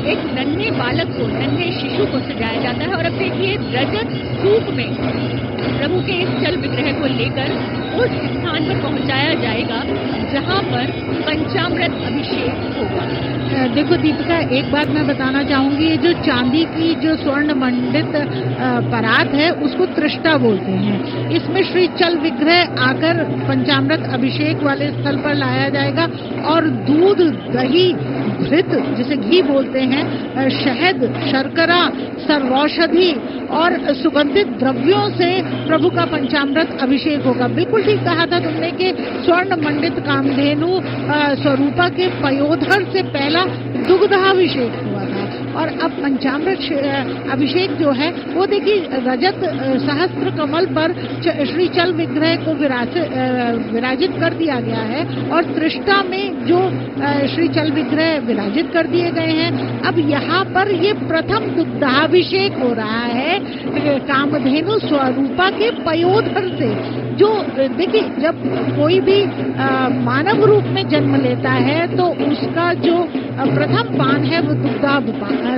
एक नन्हे बालक को, नन्हे शिशु को सजाया जाता है। और अब देखिए रजत सूप में प्रभु के इस चल विग्रह को लेकर उस स्थान पर पहुंचाया जाएगा जहां पर पंचामृत अभिषेक होगा। देखो दीपिका, एक बात मैं बताना चाहूंगी, ये जो चांदी की जो स्वर्ण मंडित परात है उसको त्रिष्टा बोलते हैं। इसमें श्री चल विग्रह आकर पंचामृत अभिषेक वाले स्थल पर लाया जाएगा और दूध, दही, घृत जिसे घी बोलते हैं, शहद, शर्करा, सर्वौषधि और सुगंधित द्रव्यों से प्रभु का पंचामृत अभिषेक होगा। बिल्कुल ठीक कहा था तुमने कि स्वर्ण मंडित कामधेनु स्वरूपा के पयोधर से पहला दुग्धाभिषेक हुआ था और अब पंचामृत अभिषेक जो है वो देखिए रजत सहस्त्र कमल पर श्री चल विग्रह को विराजित कर दिया गया है और त्रिष्टा में जो श्री चल विग्रह विराजित कर दिए गए हैं। अब यहाँ पर ये प्रथम दुग्धाभिषेक हो रहा है कामधेनु स्वरूपा के पयोधर से। जो देखिए जब कोई भी मानव रूप में जन्म लेता है तो उसका जो प्रथम पान है वो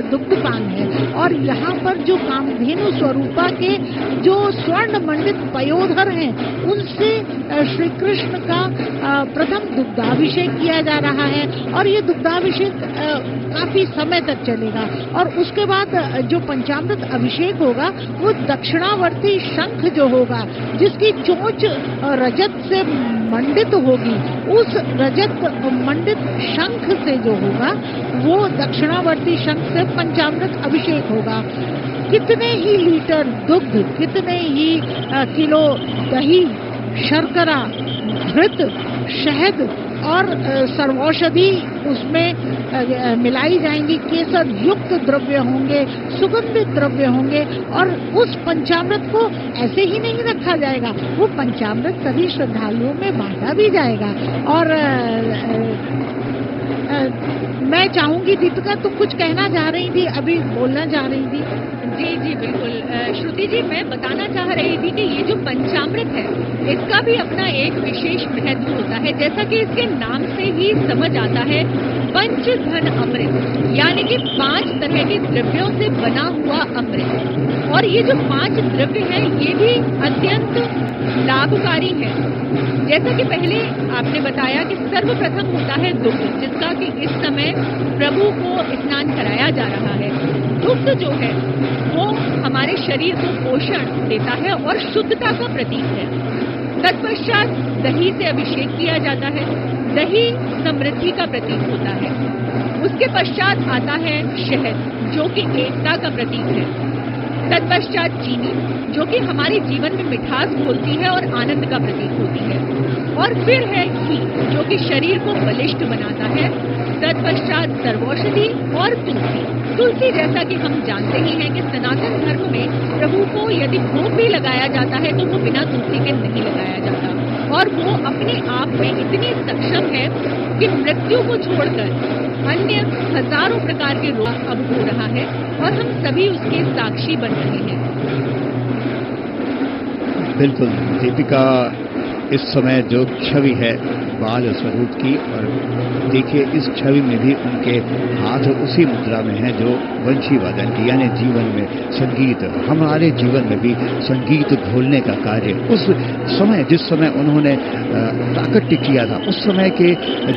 दुग्धपान है और यहाँ पर जो कामधेनु स्वरूपा के जो स्वर्ण मंडित पयोधर हैं उनसे श्री कृष्ण का प्रथम दुग्धाभिषेक किया जा रहा है और ये दुग्धाभिषेक काफी समय तक चलेगा और उसके बाद जो पंचामृत अभिषेक होगा वो दक्षिणावर्ती शंख जो होगा जिसकी चोंच रजत से मंडित होगी, उस रजत मंडित शंख से जो होगा वो दक्षिणावर्ती शंख से पंचामृत अभिषेक होगा। कितने ही लीटर दुग्ध, कितने ही किलो दही, शर्करा, घृत, शहद और सर्वौषधि उसमें मिलाई जाएंगी, केसर युक्त द्रव्य होंगे, सुगंधित द्रव्य होंगे और उस पंचामृत को ऐसे ही नहीं रखा जाएगा, वो पंचामृत सभी श्रद्धालुओं में बांटा भी जाएगा। और मैं चाहूंगी दीपिका तुम कुछ कहना चाह रही थी, अभी बोलना चाह रही थी। जी बिल्कुल श्रुति जी, मैं बताना चाह रही थी कि ये जो पंचामृत है इसका भी अपना एक विशेष महत्व होता है। जैसा कि इसके नाम से ही समझ आता है, पंचधन अमृत यानी कि 5 तरह के द्रव्यों से बना हुआ अमृत। और ये जो 5 द्रव्य हैं ये भी अत्यंत लाभकारी है। जैसा कि पहले आपने बताया कि सर्वप्रथम होता है दुग्ध, जिसका कि इस समय प्रभु को स्नान कराया जा रहा है। दुग्ध जो है वो हमारे शरीर को पोषण देता है और शुद्धता का प्रतीक है। तत्पश्चात दही से अभिषेक किया जाता है, दही समृद्धि का प्रतीक होता है। उसके पश्चात आता है शहद जो कि एकता का प्रतीक है। तत्पश्चात चीनी जो कि हमारे जीवन में मिठास घोलती है और आनंद का प्रतीक होती है। और फिर है घी जो कि शरीर को बलिष्ठ बनाता है। तत्पश्चात सर्वौषधि और तुलसी जैसा कि हम जानते ही हैं कि सनातन धर्म में प्रभु को यदि भोग भी लगाया जाता है तो वो बिना तुलसी के नहीं लगाया जाता और वो अपने आप में इतनी सक्षम है कि मृत्यु को छोड़कर अन्य हजारों प्रकार के रोग अब हो रहा है और हम सभी उसके साक्षी बन रहे हैं। बिल्कुल दीपिका, इस समय जो छवि है बाल स्वरूप की, और देखिए इस छवि में भी उनके हाथ उसी मुद्रा में हैं जो वंशी वादन की, यानी जीवन में संगीत, हमारे जीवन में भी संगीत घोलने का कार्य उस समय, जिस समय उन्होंने प्राकट्य किया था, उस समय के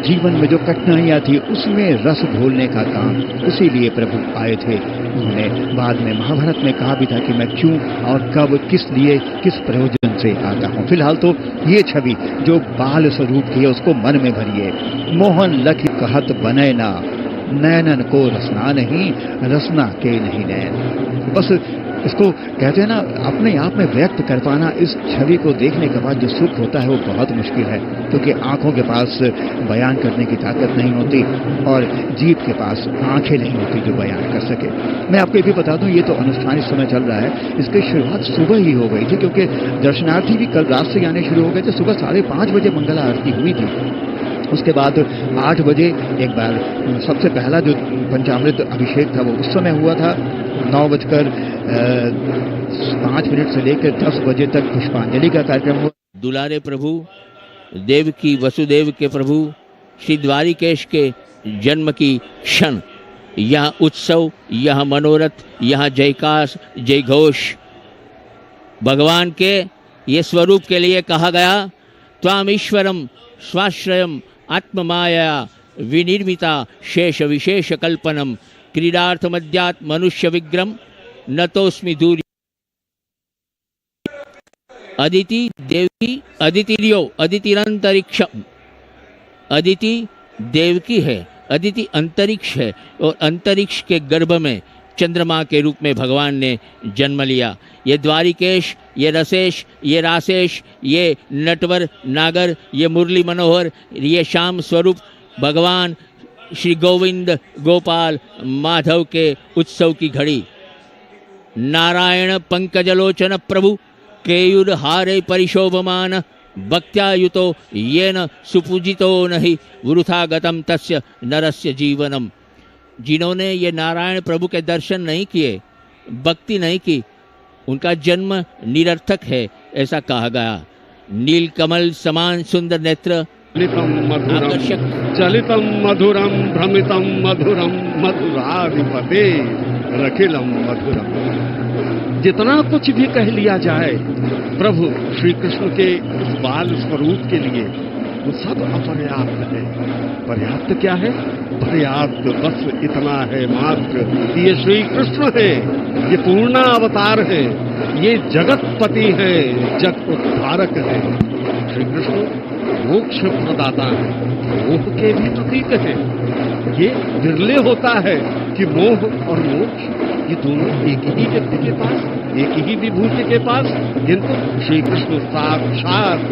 जीवन में जो कठिनाइयाँ थी उसमें रस घोलने का काम, उसी लिए प्रभु आए थे। उन्होंने बाद में महाभारत में कहा भी था कि मैं क्यों और कब, किस लिए, किस प्रयोजन से आता हूँ। फिलहाल तो ये छवि जो बाल स्वरूप की है उसको मन में भरिए। मोहन लखी कहत बने ना, नैनन को रसना नहीं, रसना के नहीं नैन। बस इसको कहते हैं ना, अपने आप में व्यक्त कर पाना इस छवि को देखने के बाद जो सुख होता है वो बहुत मुश्किल है, क्योंकि आंखों के पास बयान करने की ताकत नहीं होती और जीभ के पास आंखें नहीं होती जो बयान कर सके। मैं आपको ये भी बता दूं, ये तो अनुष्ठान इस समय चल रहा है, इसकी शुरुआत सुबह ही हो गई थी क्योंकि दर्शनार्थी भी कल रात से आने शुरू हो गए थे। सुबह 5:30 बजे मंगला आरती हुई थी। उसके बाद 8 बजे एक बार सबसे पहला जो पंचामृत अभिषेक था वो उस समय हुआ था। 9:05 से लेकर 10 बजे तक पुष्पांजलि का कार्यक्रम हुआ। दुलारे प्रभु देव की वसुदेव के प्रभु श्री द्वारिकेश के जन्म की क्षण यहाँ उत्सव, यहाँ मनोरथ, यहाँ जयकाश जय घोष। भगवान के ये स्वरूप के लिए कहा गया, त्वाम ईश्वरम स्वाश्रयम आत्ममाया विनिर्मिता शेष विशेष कल्पनम क्रीडार्थ मध्यात् मनुष्य विग्रम नतोस्मि दूरी। अदिति देवकी अदितिर्यो अदितिरंतरिक्षम। अदिति देवकी है, अदिति अंतरिक्ष है, और अंतरिक्ष के गर्भ में चंद्रमा के रूप में भगवान ने जन्म लिया। ये द्वारिकेश, ये रसेश, ये रासेश, ये नटवर नागर, ये मुरली मनोहर, ये श्याम स्वरूप भगवान श्री गोविंद गोपाल माधव के उत्सव की घड़ी। नारायण पंकजलोचन प्रभु केयुर हारे परिशोभमान भक्त्यायुतो येन सुपूजितो नहि वृथा गतम तस्य नरस्य जीवनम। जिन्होंने ये नारायण प्रभु के दर्शन नहीं किए, भक्ति नहीं की, उनका जन्म निरर्थक है, ऐसा कहा गया। नीलकमल समान सुंदर नेत्र, आकर्षक चलितम मधुरम भ्रमितम मधुरम मधुराधिपते रखिलम मधुरम। जितना कुछ भी कह लिया जाए प्रभु श्री कृष्ण के इस बाल स्वरूप के लिए, वो सब अपर्याप्त है। पर्याप्त क्या है? पर्याप्त बस इतना है मात्र कि ये श्री कृष्ण है, ये पूर्णा अवतार है, ये जगतपति है, जग उद्धारक है। श्री कृष्ण मोक्ष प्रदाता है, मोह के भी प्रतीक है। ये विरले होता है कि मोह और मोक्ष ये दोनों एक ही व्यक्ति के पास, एक ही विभूति के पास, किंतु श्री कृष्ण साक्षात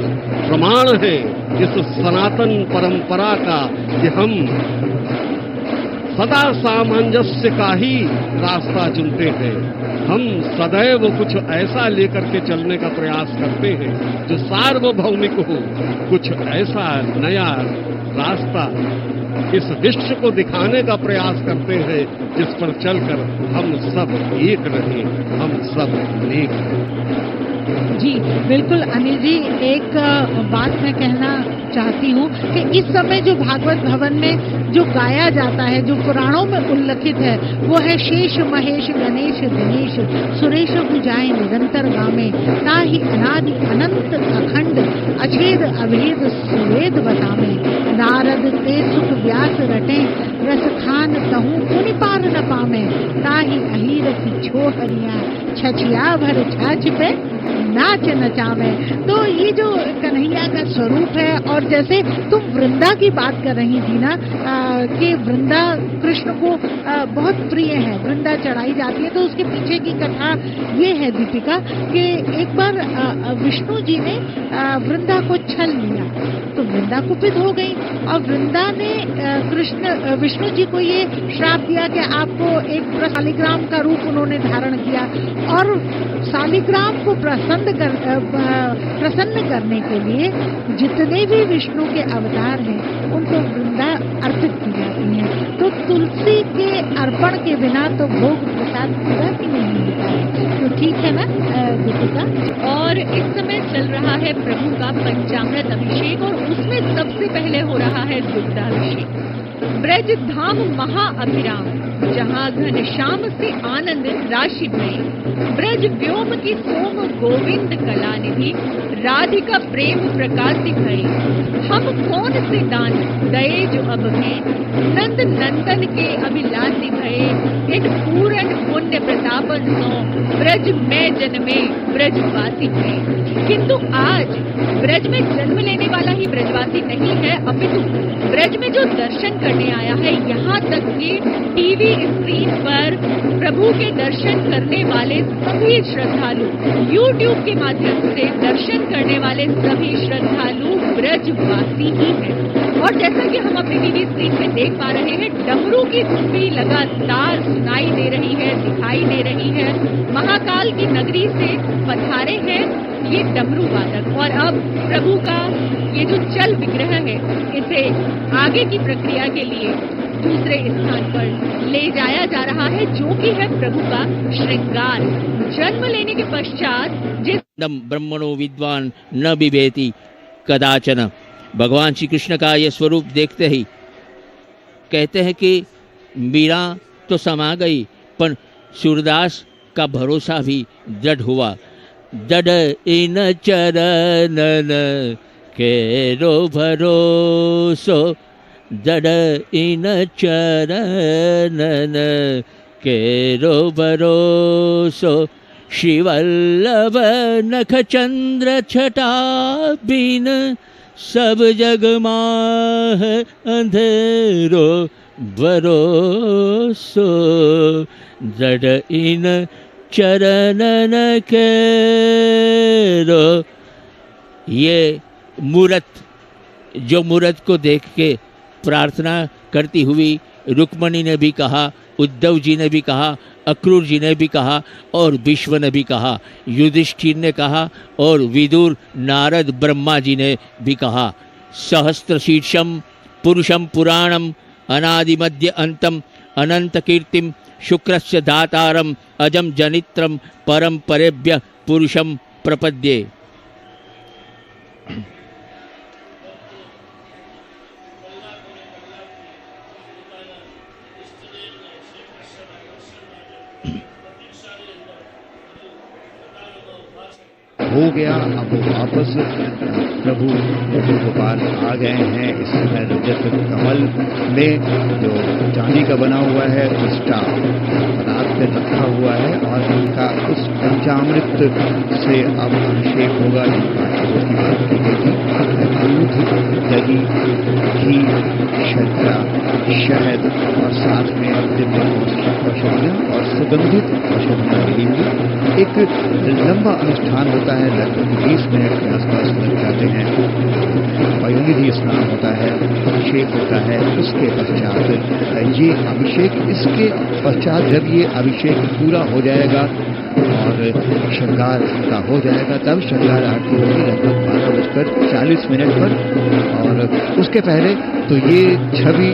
प्रमाण है इस सनातन परंपरा का कि हम सदा सामंजस्य का ही रास्ता चुनते हैं। हम सदैव कुछ ऐसा लेकर के चलने का प्रयास करते हैं जो सार्वभौमिक हो, कुछ ऐसा नया रास्ता इस विश्व को दिखाने का प्रयास करते हैं जिस पर चलकर हम सब एक रहें, हम सब नेक रहें। जी बिल्कुल अनिल जी, एक बात मैं कहना चाहती हूँ कि इस समय जो भागवत भवन में जो गाया जाता है, जो पुराणों में उल्लेखित है, वो है शेष महेश गणेश दिनेश सुरेश बुझाए निरंतर गामे ताहि अनादि अनंत अखंड अछेद अभेद सुवेद बतामे नारद ते सुख व्यास रटे रस खान कहूँ पुनि पार न पामे ताहि अहीर की छो हरिया छछिया भर छाछ पे नाच नचावे। तो ये जो कन्हैया का स्वरूप है, और जैसे तुम वृंदा की बात कर रही थी ना कि वृंदा कृष्ण को बहुत प्रिय है, वृंदा चढ़ाई जाती है, तो उसके पीछे की कथा ये है दीपिका कि एक बार विष्णु जी ने वृंदा को छल लिया, तो वृंदा कुपित हो गई, और वृंदा ने विष्णु जी को ये श्राप दिया कि आपको एक शालिग्राम का रूप उन्होंने धारण किया, और शालिग्राम को प्रसन्न करने के लिए जितने भी विष्णु के अवतार हैं उनको वृंदा अर्पित की जाती है। तो तुलसी के अर्पण के बिना तो भोग प्रसाद पूरा ही नहीं होता है। तो ठीक है ना दीपिका? और इस समय चल रहा है प्रभु का पंचामृत अभिषेक, और उसमें सबसे पहले हो रहा है दुग्धाभिषेक। ब्रज धाम महाअभिराम जहाँ घन श्याम से आनंद राशि भई, ब्रज व्योम की सोम गोविंद कलानिधि राधिका प्रेम प्रकाशि भई। हम कौन से दान दये जो अब हैं, नंद नंदन के अभिलाषी भये, इन पूर्ण पुण्य प्रतापन सो ब्रज में जन्मे ब्रजवासी भये। किंतु आज ब्रज में जन्म लेने वाला ही ब्रजवासी नहीं है, अपितु ब्रज में जो दर्शन करने आया है, यहाँ तक कि टीवी स्क्रीन पर प्रभु के दर्शन करने वाले सभी श्रद्धालु, YouTube के माध्यम से दर्शन करने वाले सभी श्रद्धालु ब्रजवासी ही हैं। और जैसा कि हम अपनी टीवी स्क्रीन में देख पा रहे हैं, डमरू की धुन भी लगातार सुनाई दे रही है, दिखाई दे रही है। महाकाल की नगरी से पधारे हैं ये डमरू वादक, और अब प्रभु का ये जो चल विग्रह है, इसे आगे की प्रक्रिया के लिए दूसरे स्थान पर ले जाया जा रहा है, जो कि है प्रभु का श्रृंगार। जन्म लेने के पश्चात जिस ब्रह्मणो विद्वान न बिभेति कदाचन, भगवान श्री कृष्ण का यह स्वरूप देखते ही कहते हैं कि मीरा तो समा गई, पर सूरदास का भरोसा भी दृढ़ हुआ। दृढ़ इन चरणन केरो भरोसो, दृढ़ इन चरणन केरो भरोसो, श्रीवल्लभ नख चंद्र छटा बिन, सब जग माह अंधेरो भरोसो, दृढ़ इन चरणन केरो। ये मूरत, जो मूरत को देख के प्रार्थना करती हुई रुक्मणी ने भी कहा, उद्धव जी ने भी कहा, अक्रूर जी ने भी कहा और विश्व ने भी कहा, युधिष्ठिर ने कहा और विदुर, नारद, ब्रह्मा जी ने भी कहा। सहस्त्र शीर्षम पुरुषम पुराणम, अनादि मध्य अंतम, अनंत कीर्तिम, शुक्रस्य दातारम, अजम जनित्रम, परम परेभ्य पुरुषम प्रपद्ये। हो गया। अब वापस प्रभु गोपाल आ गए हैं। इस समय रजत कमल में जो चांदी का बना हुआ है उसका पदार्थ पे रखा हुआ है और उनका उस पंचामृत से अब अभिषेक होगा। जिनकी बात की गई थी, दूध, दही, घी, शर्करा, शहद और साथ में दिव्य औषधियाँ और सुगंधित औषधियाँ मिली हुई एक लंबा अनुष्ठान होता है। लगभग 20 मिनट के आसपास लग जाते हैं। पयोनिधि स्नान होता है, अभिषेक होता है। उसके पश्चात ये अभिषेक, इसके पश्चात जब ये अभिषेक पूरा हो जाएगा और श्रृंगार का हो जाएगा, तब श्रृंगार आरती होगी लगभग 12:40 पर। और उसके पहले तो ये छवि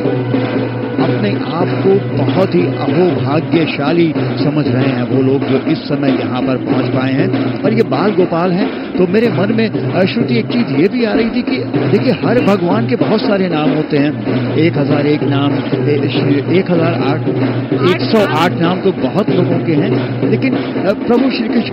अपने आप को बहुत ही अहोभाग्यशाली समझ रहे हैं वो लोग जो इस समय यहाँ पर पहुँच पाए हैं। और ये बाल गोपाल हैं। तो मेरे मन में श्रुति एक चीज ये भी आ रही थी कि देखिए हर भगवान के बहुत सारे नाम होते हैं। 1001 नाम, 108 नाम तो बहुत लोगों के हैं, लेकिन प्रभु श्री कृष्ण